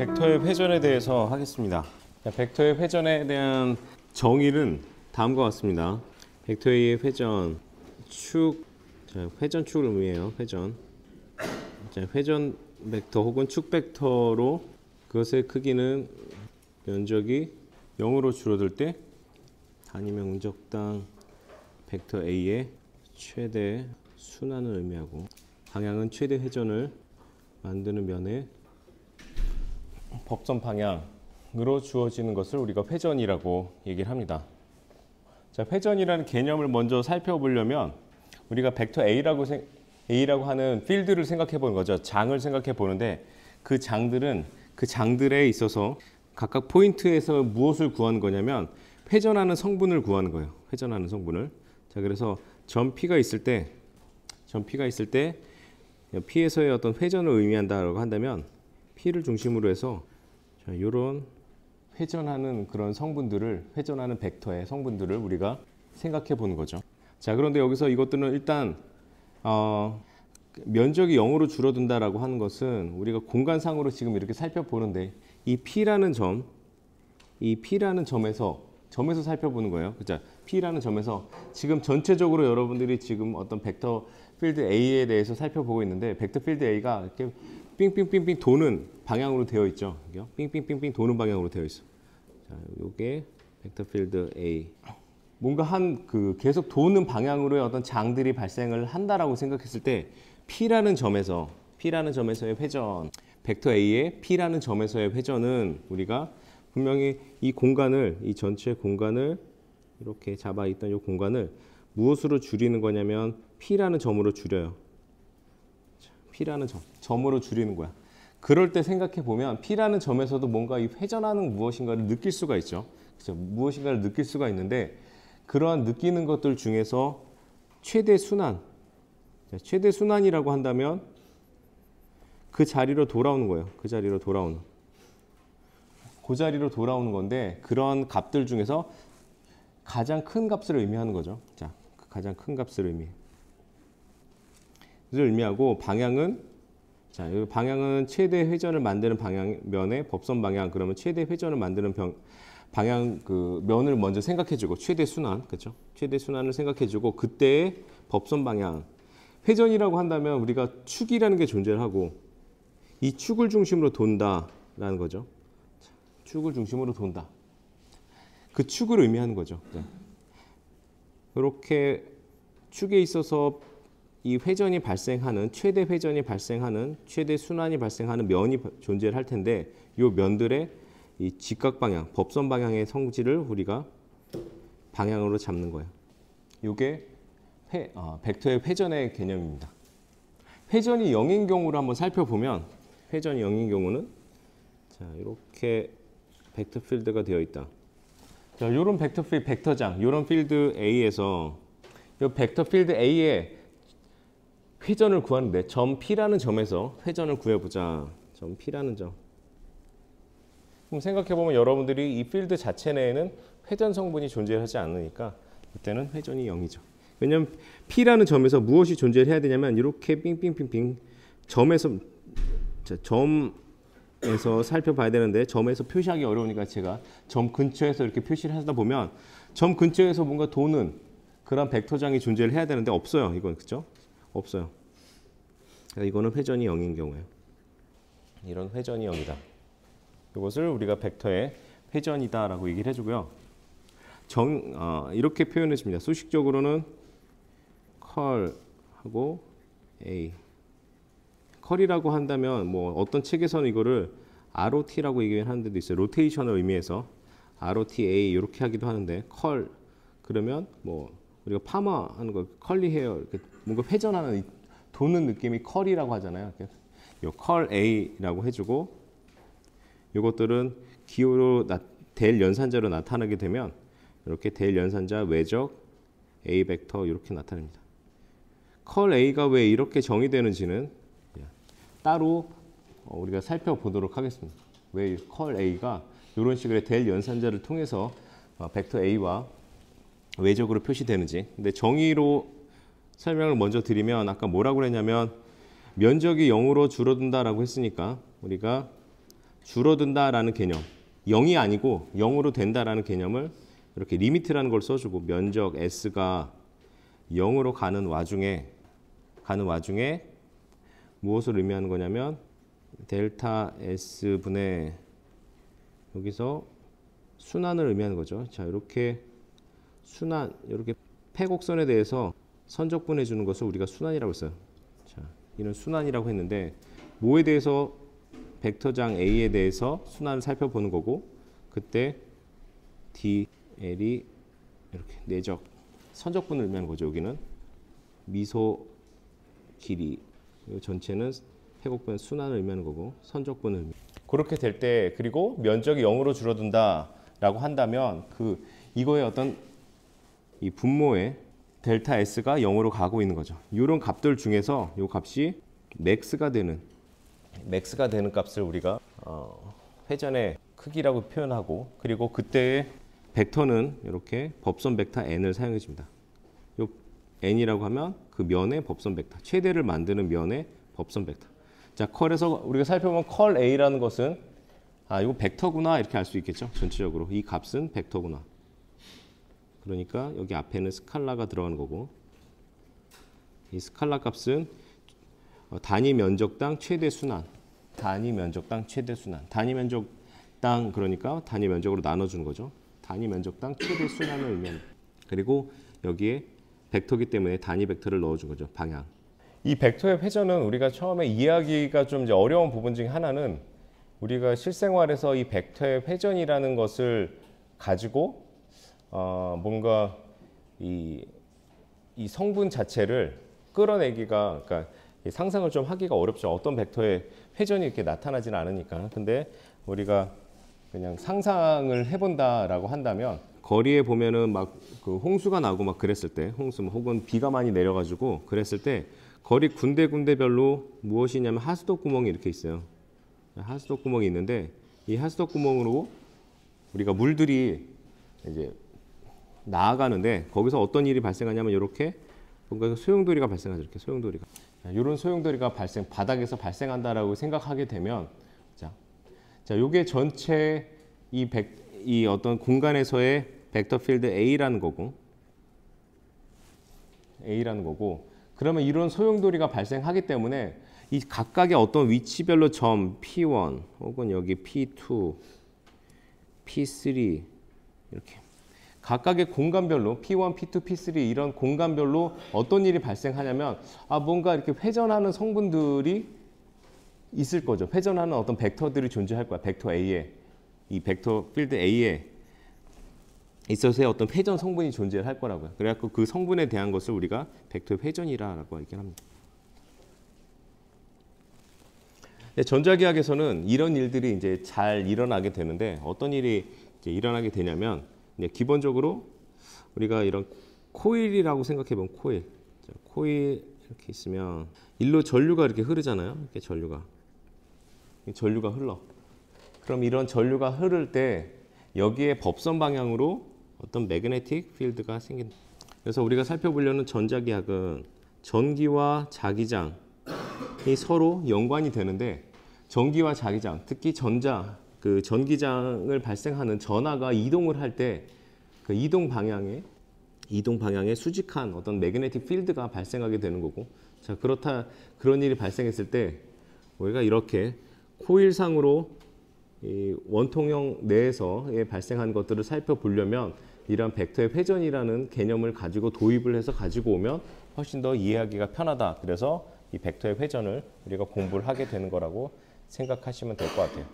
벡터의 회전에 대해서 하겠습니다. 벡터의 회전에 대한 정의는 다음과 같습니다. 벡터의 회전 축, 회전축을 의미해요. 회전. 회전 벡터 혹은 축 벡터로 그것의 크기는 면적이 0으로 줄어들 때 단위명 운적당 벡터 A의 최대 순환을 의미하고, 방향은 최대 회전을 만드는 면의 법선 방향으로 주어지는 것을 우리가 회전이라고 얘기를 합니다. 자, 회전이라는 개념을 먼저 살펴보려면 우리가 벡터 A라고 하는 필드를 생각해 보는 거죠. 장을 생각해 보는데, 그 장들에 있어서 각각 포인트에서 무엇을 구하는 거냐면 회전하는 성분을 구하는 거예요. 회전하는 성분을. 자, 그래서 점 P가 있을 때 P에서의 어떤 회전을 의미한다라고 한다면 P를 중심으로 해서 이런 회전하는 그런 성분들을, 회전하는 벡터의 성분들을 우리가 생각해 보는 거죠. 자, 그런데 여기서 이것들은 일단 면적이 0으로 줄어든다라고 하는 것은 우리가 공간상으로 지금 이렇게 살펴보는데, 이 P라는 점에서 살펴보는 거예요. 그죠? P라는 점에서 지금 전체적으로 여러분들이 지금 어떤 벡터 필드 A에 대해서 살펴보고 있는데, 벡터 필드 A가 이렇게 삥삥삥삥 도는 방향으로 되어 있죠. 삥삥삥삥 도는 방향으로 되어 있어. 자, 요게 벡터 필드 A. 뭔가 계속 도는 방향으로의 어떤 장들이 발생을 한다라고 생각했을 때 P라는 점에서의 회전, 벡터 A의 P라는 점에서의 회전은 우리가 분명히 이 전체 공간을 이렇게 잡아 있던 이 공간을 무엇으로 줄이는 거냐면 P라는 점으로 줄여요. P라는 점으로 줄이는 거야. 그럴 때 생각해 보면 P라는 점에서도 뭔가 이 회전하는 무엇인가를 느낄 수가 있죠. 그렇죠? 무엇인가를 느낄 수가 있는데, 그러한 느끼는 것들 중에서 최대 순환이라고 한다면 그 자리로 돌아오는 거예요. 그 자리로 돌아오는 건데, 그런 값들 중에서 가장 큰 값을 의미하는 거죠. 자, 가장 큰 값을 의미하고, 방향은 최대 회전을 만드는 면의 법선 방향. 그러면 최대 회전을 만드는 방향, 면을 먼저 생각해주고, 최대 순환, 그렇죠? 최대 순환을 생각해주고, 그때의 법선 방향. 회전이라고 한다면 우리가 축이라는 게 존재를 하고, 이 축을 중심으로 돈다라는 거죠. 축을 중심으로 돈다. 그 축을 의미하는 거죠. 이렇게 축에 있어서 이 회전이 발생하는, 최대 회전이 발생하는, 최대 순환이 발생하는 면이 존재를 할 텐데, 이 면들의 이 직각 방향, 법선 방향의 성질을 우리가 방향으로 잡는 거예요. 이게 벡터의 회전의 개념입니다. 회전이 0인 경우를 한번 살펴보면, 회전이 0인 경우는 이렇게 벡터 필드가 되어 있다. 자, 이런 벡터장, 이런 필드 A에서 이 벡터 필드 A의 회전을 구하는데, 점 P라는 점에서 회전을 구해보자. 점 P라는 점. 그럼 생각해보면 여러분들이 이 필드 자체 내에는 회전 성분이 존재하지 않으니까 그때는 회전이 0이죠. 왜냐하면 P라는 점에서 무엇이 존재를 해야 되냐면, 이렇게 삥삥삥삥 점에서 살펴봐야 되는데, 점에서 표시하기 어려우니까 제가 점 근처에서 이렇게 표시를 하다 보면 점 근처에서 뭔가 도는 그런 벡터장이 존재를 해야 되는데 없어요. 이건, 그렇죠? 없어요. 그러니까 이거는 회전이 0인 경우예요. 이런 회전이 0이다. 이것을 우리가 벡터의 회전이다라고 얘기를 해주고요. 이렇게 표현해 줍니다. 수식적으로는 컬하고 A. 컬이라고 한다면 뭐 어떤 책에서는 이거를 ROT라고 얘기하는 데도 있어요. 로테이션을 의미해서 ROTA 이렇게 하기도 하는데, 컬 그러면 뭐 우리가 파마하는 거 컬리 헤어, 이렇게 뭔가 회전하는 도는 느낌이 컬이라고 하잖아요. 요 컬 A라고 해주고, 이것들은 기호로 될 연산자로 나타나게 되면 이렇게 될 연산자 외적 A 벡터 이렇게 나타납니다. 컬 A가 왜 이렇게 정의되는지는 따로 우리가 살펴보도록 하겠습니다. 왜 컬 A가 이런 식의 될 연산자를 통해서 벡터 A와 외적으로 표시되는지. 근데 정의로 설명을 먼저 드리면, 아까 뭐라고 그랬냐면 면적이 0으로 줄어든다라고 했으니까 우리가 줄어든다라는 개념, 0이 아니고 0으로 된다라는 개념을 이렇게 리미트라는 걸 써주고 면적 S가 0으로 가는 와중에 무엇을 의미하는 거냐면 델타 S분의 여기서 순환을 의미하는 거죠. 자, 이렇게 순환, 이렇게 패곡선에 대해서 선적분해 주는 것을 우리가 순환이라고 했어요. 자, 이런 순환이라고 했는데 뭐에 대해서 벡터장 A에 대해서 순환을 살펴보는 거고 그때 DL이 이렇게 내적 선적분을 의미하는 거죠. 여기는 미소 길이 이 전체는 패곡분 순환을 의미하는 거고 선적분을 그렇게 될 때 그리고 면적이 0으로 줄어든다라고 한다면 이거의 어떤 이 분모의 델타 S가 0으로 가고 있는 거죠. 이런 값들 중에서 이 값이 맥스가 되는 값을 우리가 회전의 크기라고 표현하고 그리고 그때의 벡터는 이렇게 법선 벡터 n을 사용해 줍니다. 요 n이라고 하면 그 면의 법선 벡터, 최대를 만드는 면의 법선 벡터. 자, 컬에서 우리가 살펴보면 컬 A라는 것은 이거 벡터구나 이렇게 알 수 있겠죠. 전체적으로 이 값은 벡터구나. 그러니까 여기 앞에는 스칼라가 들어가는 거고 이 스칼라 값은 단위 면적당 최대 순환. 단위 면적당 최대 순환. 단위 면적당 그러니까 단위 면적으로 나눠주는 거죠. 단위 면적당 최대 순환을 의미합니다. 그리고 여기에 벡터기 때문에 단위 벡터를 넣어준 거죠. 방향. 이 벡터의 회전은 우리가 처음에 이해하기가 좀 이제 어려운 부분 중에 하나는 우리가 실생활에서 이 벡터의 회전이라는 것을 가지고 뭔가 이 성분 자체를 끌어내기가 그러니까 상상을 좀 하기가 어렵죠. 어떤 벡터의 회전이 이렇게 나타나지는 않으니까. 근데 우리가 그냥 상상을 해본다라고 한다면 거리에 보면은 막 그 홍수가 나고 막 그랬을 때 홍수 혹은 비가 많이 내려가지고 그랬을 때 거리 군데군데별로 무엇이냐면 하수도 구멍이 이렇게 있어요. 하수도 구멍이 있는데 이 하수도 구멍으로 우리가 물들이 이제 나아가는데 거기서 어떤 일이 발생하냐면 이렇게 뭔가 소용돌이가 발생하죠. 이렇게 소용돌이가. 이런 소용돌이가 바닥에서 발생한다라고 생각하게 되면 자, 요게 전체 이 어떤 공간에서의 벡터 필드 A라는 거고 그러면 이런 소용돌이가 발생하기 때문에 이 각각의 어떤 위치별로 점 P1 혹은 여기 P2, P3 이렇게 각각의 공간별로 P1, P2, P3 이런 공간별로 어떤 일이 발생하냐면 뭔가 이렇게 회전하는 성분들이 있을 거죠. 회전하는 어떤 벡터들이 존재할 거야. 벡터 A에 이 벡터 필드 A에 있어서의 어떤 회전 성분이 존재할 거라고요. 그래갖고 그 성분에 대한 것을 우리가 벡터의 회전이라고 얘기를 합니다. 전자기학에서는 이런 일들이 이제 잘 일어나게 되는데 어떤 일이 이제 일어나게 되냐면 이제 기본적으로 우리가 이런 코일이라고 생각해 보면 코일 이렇게 있으면 일로 전류가 이렇게 흐르잖아요. 이렇게 전류가 흘러. 그럼 이런 전류가 흐를 때 여기에 법선 방향으로 어떤 매그네틱 필드가 생긴다. 그래서 우리가 살펴보려는 전자기학은 전기와 자기장이 서로 연관이 되는데 전기와 자기장, 특히 전기장을 발생하는 전하가 이동을 할 때 그 이동 방향에 수직한 어떤 매그네틱 필드가 발생하게 되는 거고 자, 그런 일이 발생했을 때 우리가 이렇게 코일상으로 이 원통형 내에서 발생한 것들을 살펴보려면 이러한 벡터의 회전이라는 개념을 가지고 도입을 해서 가지고 오면 훨씬 더 이해하기가 편하다. 그래서 이 벡터의 회전을 우리가 공부를 하게 되는 거라고 생각하시면 될 것 같아요.